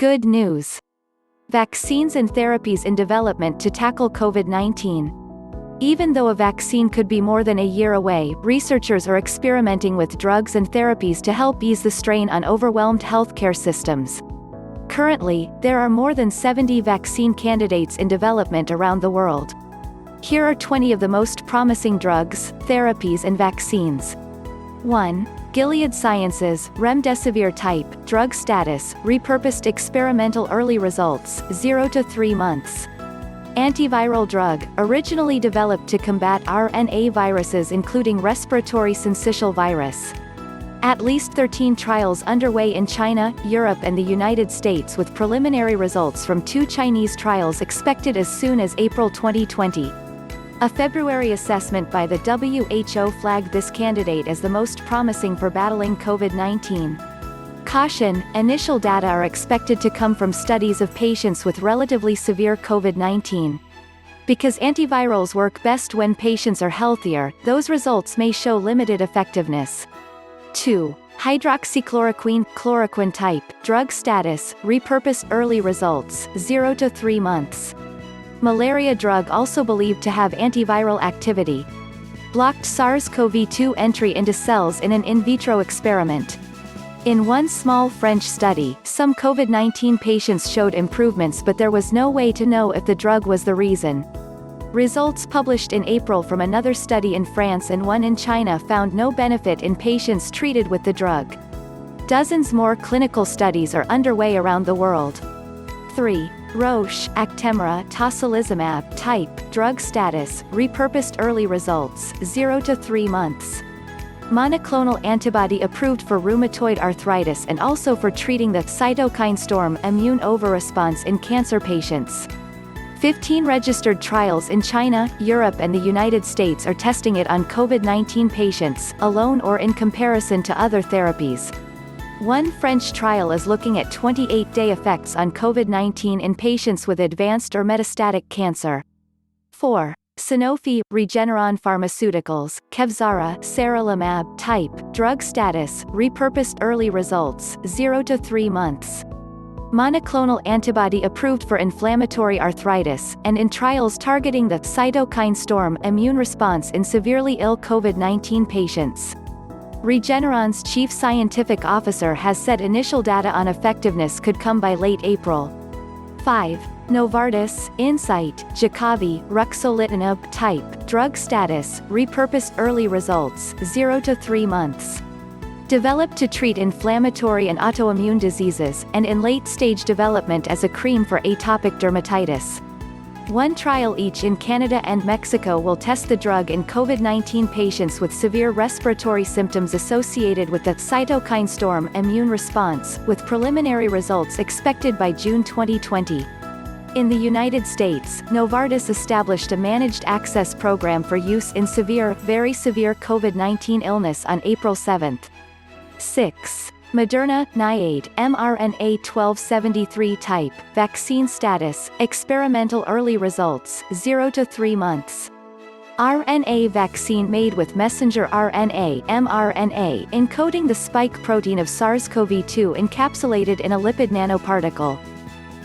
Good news. Vaccines and therapies in development to tackle COVID-19. Even though a vaccine could be more than a year away, researchers are experimenting with drugs and therapies to help ease the strain on overwhelmed healthcare systems. Currently, there are more than 70 vaccine candidates in development around the world. Here are 20 of the most promising drugs, therapies and vaccines. 1. Gilead Sciences, Remdesivir type, drug status, repurposed experimental early results, 0 to 3 months. Antiviral drug, originally developed to combat RNA viruses including respiratory syncytial virus. At least 13 trials underway in China, Europe and the United States with preliminary results from 2 Chinese trials expected as soon as April 2020. A February assessment by the WHO flagged this candidate as the most promising for battling COVID-19. Caution, initial data are expected to come from studies of patients with relatively severe COVID-19. Because antivirals work best when patients are healthier, those results may show limited effectiveness. 2. Hydroxychloroquine, chloroquine type, drug status, repurposed early results, 0 to 3 months. Malaria drug also believed to have antiviral activity. Blocked SARS-CoV-2 entry into cells in an in vitro experiment. In one small French study, some COVID-19 patients showed improvements but there was no way to know if the drug was the reason. Results published in April from another study in France and one in China found no benefit in patients treated with the drug. Dozens more clinical studies are underway around the world. 3. ROCHE, Actemra, tocilizumab type, drug status, repurposed early results, 0 to 3 months. Monoclonal antibody approved for rheumatoid arthritis and also for treating the cytokine storm immune overresponse in cancer patients. 15 registered trials in China, Europe and the United States are testing it on COVID-19 patients, alone or in comparison to other therapies. One French trial is looking at 28-day effects on COVID-19 in patients with advanced or metastatic cancer. 4. SANOFI, Regeneron Pharmaceuticals, Kevzara, sarilumab type, drug status, repurposed early results, 0 to 3 months. Monoclonal antibody approved for inflammatory arthritis, and in trials targeting the cytokine storm immune response in severely ill COVID-19 patients. Regeneron's chief scientific officer has said initial data on effectiveness could come by late April. 5. NOVARTIS, INCYTE, Jakavi, ruxolitinib type, drug status, repurposed early results, 0 to 3 months. Developed to treat inflammatory and autoimmune diseases, and in late-stage development as a cream for atopic dermatitis. One trial each in Canada and Mexico will test the drug in COVID-19 patients with severe respiratory symptoms associated with the cytokine storm immune response, with preliminary results expected by June 2020. In the United States, Novartis established a managed access program for use in severe, very severe COVID-19 illness on April 7. 6. Moderna, NIAID, mRNA 1273 type, vaccine status, experimental early results, 0 to 3 months. RNA vaccine made with messenger RNA, mRNA, encoding the spike protein of SARS-CoV-2 encapsulated in a lipid nanoparticle.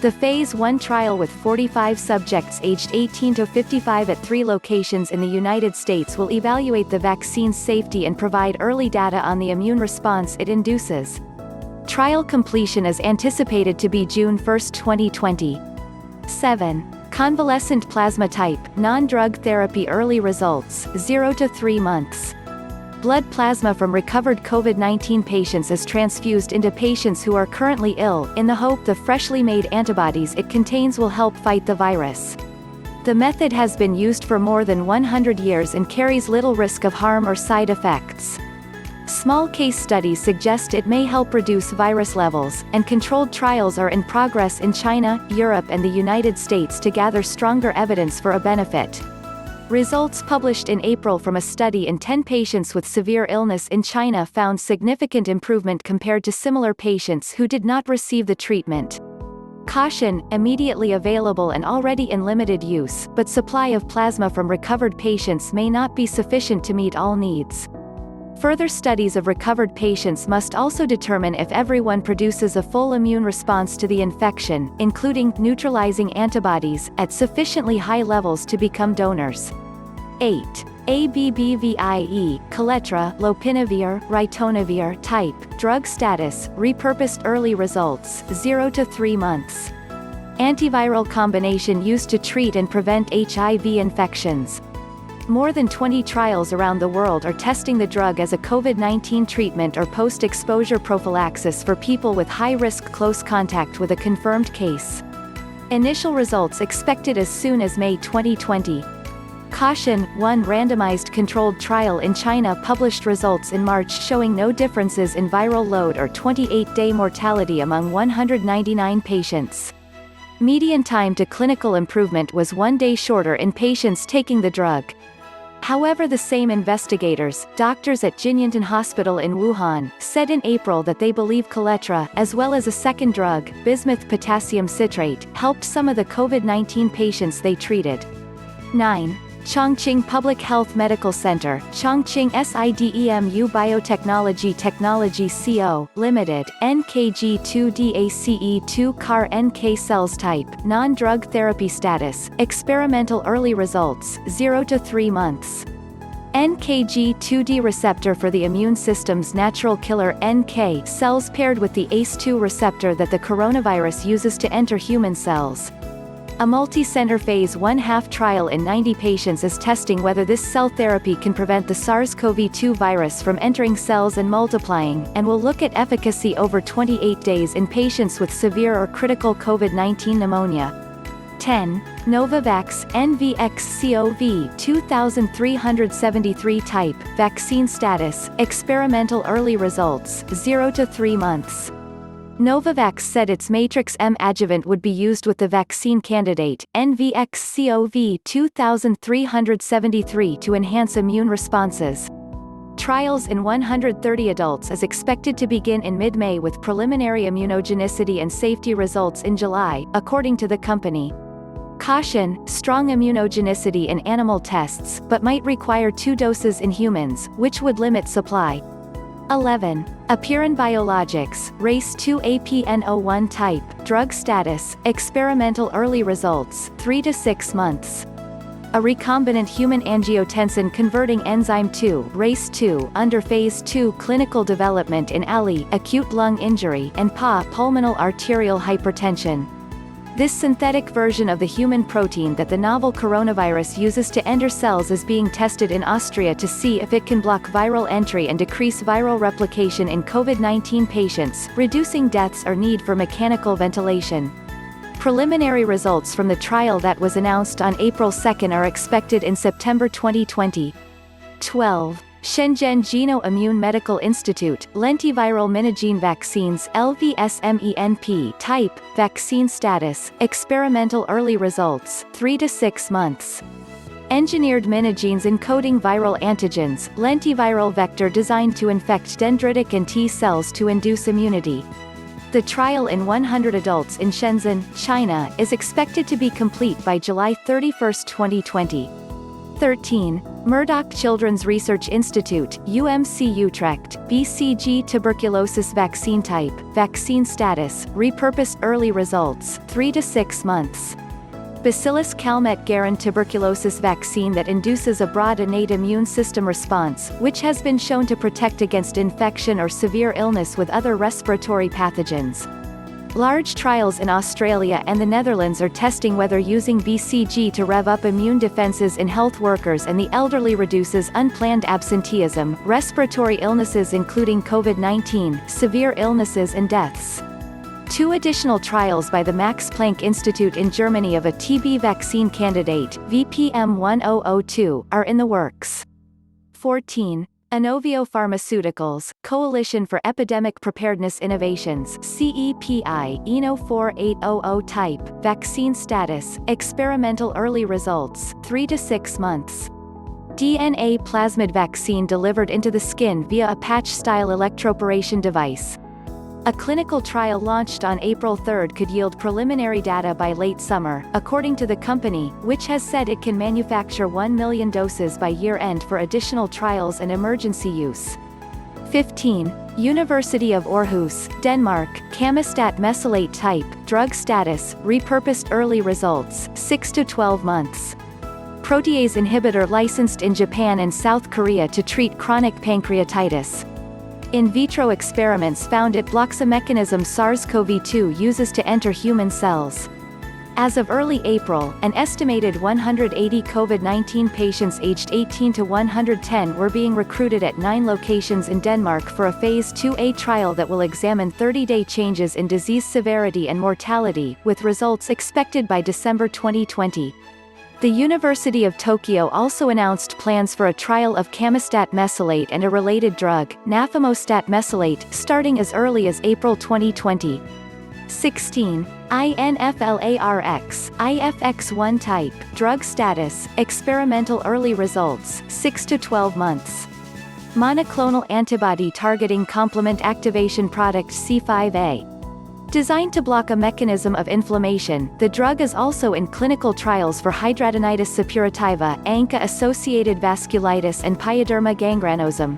The Phase 1 trial with 45 subjects aged 18 to 55 at 3 locations in the United States will evaluate the vaccine's safety and provide early data on the immune response it induces. Trial completion is anticipated to be June 1, 2020. 7. Convalescent plasma type, non-drug therapy early results, 0 to 3 months. Blood plasma from recovered COVID-19 patients is transfused into patients who are currently ill, in the hope the freshly made antibodies it contains will help fight the virus. The method has been used for more than 100 years and carries little risk of harm or side effects. Small case studies suggest it may help reduce virus levels, and controlled trials are in progress in China, Europe and the United States to gather stronger evidence for a benefit. Results published in April from a study in 10 patients with severe illness in China found significant improvement compared to similar patients who did not receive the treatment. Caution, immediately available and already in limited use, but supply of plasma from recovered patients may not be sufficient to meet all needs. Further studies of recovered patients must also determine if everyone produces a full immune response to the infection, including neutralizing antibodies, at sufficiently high levels to become donors. 8. ABBVIE, Kaletra, lopinavir, ritonavir type, drug status, repurposed early results, 0 to 3 months. Antiviral combination used to treat and prevent HIV infections. More than 20 trials around the world are testing the drug as a COVID-19 treatment or post-exposure prophylaxis for people with high-risk close contact with a confirmed case. Initial results expected as soon as May 2020. Caution: 1 randomized controlled trial in China published results in March showing no differences in viral load or 28-day mortality among 199 patients. Median time to clinical improvement was 1 day shorter in patients taking the drug. However, the same investigators, doctors at Jinyintan Hospital in Wuhan, said in April that they believe Kaletra, as well as a second drug, bismuth potassium citrate, helped some of the COVID-19 patients they treated. 9. Chongqing Public Health Medical Center, Chongqing SIDEMU Biotechnology Technology Co., Limited, NKG2DACE2 CAR NK cells type, non-drug therapy status, experimental early results, 0 to 3 months. NKG2D receptor for the immune system's natural killer NK cells paired with the ACE2 receptor that the coronavirus uses to enter human cells. A multi-center phase 1/2 trial in 90 patients is testing whether this cell therapy can prevent the SARS-CoV-2 virus from entering cells and multiplying, and will look at efficacy over 28 days in patients with severe or critical COVID-19 pneumonia. 10. Novavax, NVX-CoV 2373 type, vaccine status, experimental early results, 0 to 3 months. Novavax said its Matrix M adjuvant would be used with the vaccine candidate, NVX-CoV 2373 to enhance immune responses. Trials in 130 adults is expected to begin in mid-May with preliminary immunogenicity and safety results in July, according to the company. Caution: strong immunogenicity in animal tests, but might require 2 doses in humans, which would limit supply. 11. Apirin Biologics, Race 2 APN01 type, drug status, experimental early results, 3 to 6 months. A recombinant human angiotensin converting enzyme 2, Race 2, under phase 2 clinical development in ALI, acute lung injury, and PA, pulmonary arterial hypertension. This synthetic version of the human protein that the novel coronavirus uses to enter cells is being tested in Austria to see if it can block viral entry and decrease viral replication in COVID-19 patients, reducing deaths or need for mechanical ventilation. Preliminary results from the trial that was announced on April 2 are expected in September 2020. 12. Shenzhen Geno Immune Medical Institute, lentiviral meningene vaccines LVSMENP type, vaccine status, experimental early results, 3 to 6 months. Engineered minigenes encoding viral antigens, lentiviral vector designed to infect dendritic and T cells to induce immunity. The trial in 100 adults in Shenzhen, China, is expected to be complete by July 31, 2020. 13. Murdoch Children's Research Institute, UMC Utrecht, BCG tuberculosis vaccine type, vaccine status, repurposed early results, 3 to 6 months. Bacillus calmette-guerin tuberculosis vaccine that induces a broad innate immune system response, which has been shown to protect against infection or severe illness with other respiratory pathogens. Large trials in Australia and the Netherlands are testing whether using BCG to rev up immune defenses in health workers and the elderly reduces unplanned absenteeism, respiratory illnesses including COVID-19, severe illnesses and deaths. 2 additional trials by the Max Planck Institute in Germany of a TB vaccine candidate, VPM1002, are in the works. 14. Inovio Pharmaceuticals, Coalition for Epidemic Preparedness Innovations CEPI, ENO 4800 type, vaccine status, experimental early results, 3 to 6 months. DNA plasmid vaccine delivered into the skin via a patch-style electroporation device. A clinical trial launched on April 3 could yield preliminary data by late summer, according to the company, which has said it can manufacture 1 million doses by year-end for additional trials and emergency use. 15. University of Aarhus, Denmark, Camistat mesylate type, drug status, repurposed early results, 6 to 12 months. Protease inhibitor licensed in Japan and South Korea to treat chronic pancreatitis. In vitro experiments found it blocks a mechanism SARS-CoV-2 uses to enter human cells. As of early April, an estimated 180 COVID-19 patients aged 18 to 110 were being recruited at 9 locations in Denmark for a Phase 2A trial that will examine 30-day changes in disease severity and mortality, with results expected by December 2020. The University of Tokyo also announced plans for a trial of Camistat mesylate and a related drug, nafamostat mesylate, starting as early as April 2020. 16. INFLARX, IFX1 type, drug status, experimental early results, 6 to 12 months. Monoclonal antibody targeting complement activation product C5a. Designed to block a mechanism of inflammation, the drug is also in clinical trials for hidradenitis suppurativa, ANCA-associated vasculitis and pyoderma gangrenosum.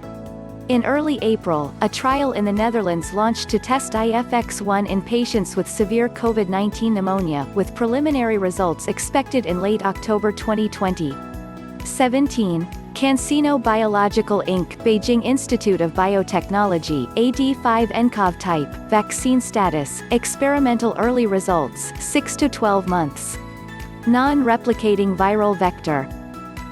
In early April, a trial in the Netherlands launched to test IFX1 in patients with severe COVID-19 pneumonia, with preliminary results expected in late October 2020. 17. CanSino Biological Inc. Beijing Institute of Biotechnology, AD5-nCoV type, vaccine status, experimental early results, 6 to 12 months. Non-replicating viral vector.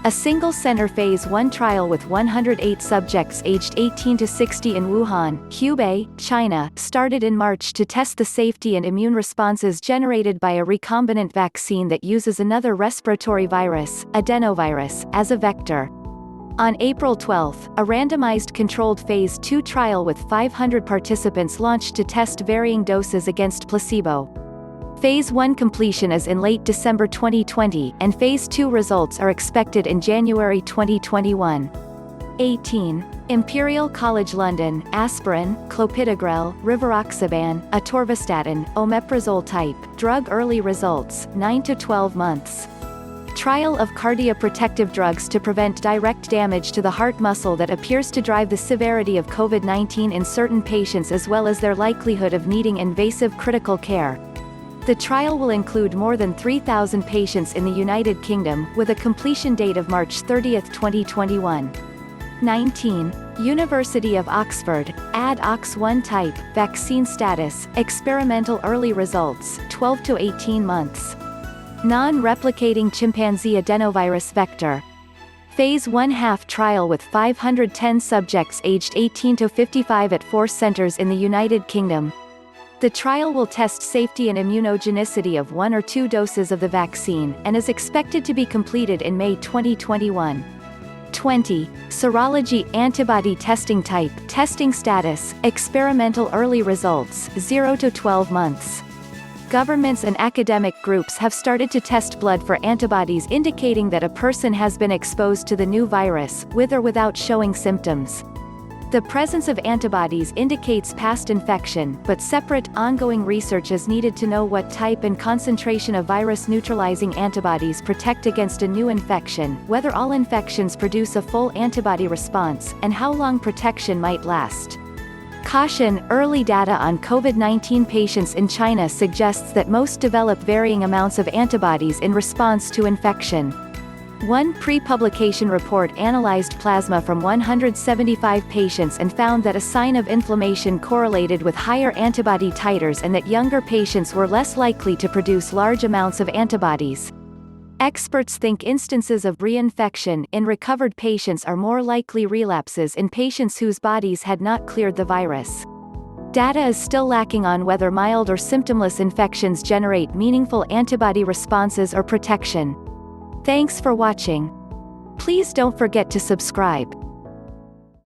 A single-center Phase 1 trial with 108 subjects aged 18 to 60 in Wuhan, Hubei, China, started in March to test the safety and immune responses generated by a recombinant vaccine that uses another respiratory virus, adenovirus, as a vector. On April 12, a randomized controlled Phase 2 trial with 500 participants launched to test varying doses against placebo. Phase 1 completion is in late December 2020, and Phase 2 results are expected in January 2021. 18. Imperial College London, aspirin, clopidogrel, rivaroxaban, atorvastatin, omeprazole type, drug early results, 9 to 12 months. Trial of cardioprotective drugs to prevent direct damage to the heart muscle that appears to drive the severity of COVID-19 in certain patients as well as their likelihood of needing invasive critical care. The trial will include more than 3,000 patients in the United Kingdom, with a completion date of March 30, 2021. 19. University of Oxford, AD-OX1 type, vaccine status, experimental early results, 12 to 18 months. Non-replicating chimpanzee adenovirus vector. Phase 1/2 trial with 510 subjects aged 18 to 55 at 4 centers in the United Kingdom. The trial will test safety and immunogenicity of 1 or 2 doses of the vaccine, and is expected to be completed in May 2021. 20. Serology antibody testing type, testing status, experimental early results, 0 to 12 months. Governments and academic groups have started to test blood for antibodies indicating that a person has been exposed to the new virus, with or without showing symptoms. The presence of antibodies indicates past infection, but separate, ongoing research is needed to know what type and concentration of virus-neutralizing antibodies protect against a new infection, whether all infections produce a full antibody response, and how long protection might last. Caution: early data on COVID-19 patients in China suggests that most develop varying amounts of antibodies in response to infection. One pre-publication report analyzed plasma from 175 patients and found that a sign of inflammation correlated with higher antibody titers and that younger patients were less likely to produce large amounts of antibodies. Experts think instances of reinfection in recovered patients are more likely relapses in patients whose bodies had not cleared the virus. Data is still lacking on whether mild or symptomless infections generate meaningful antibody responses or protection. Thanks for watching. Please don't forget to subscribe.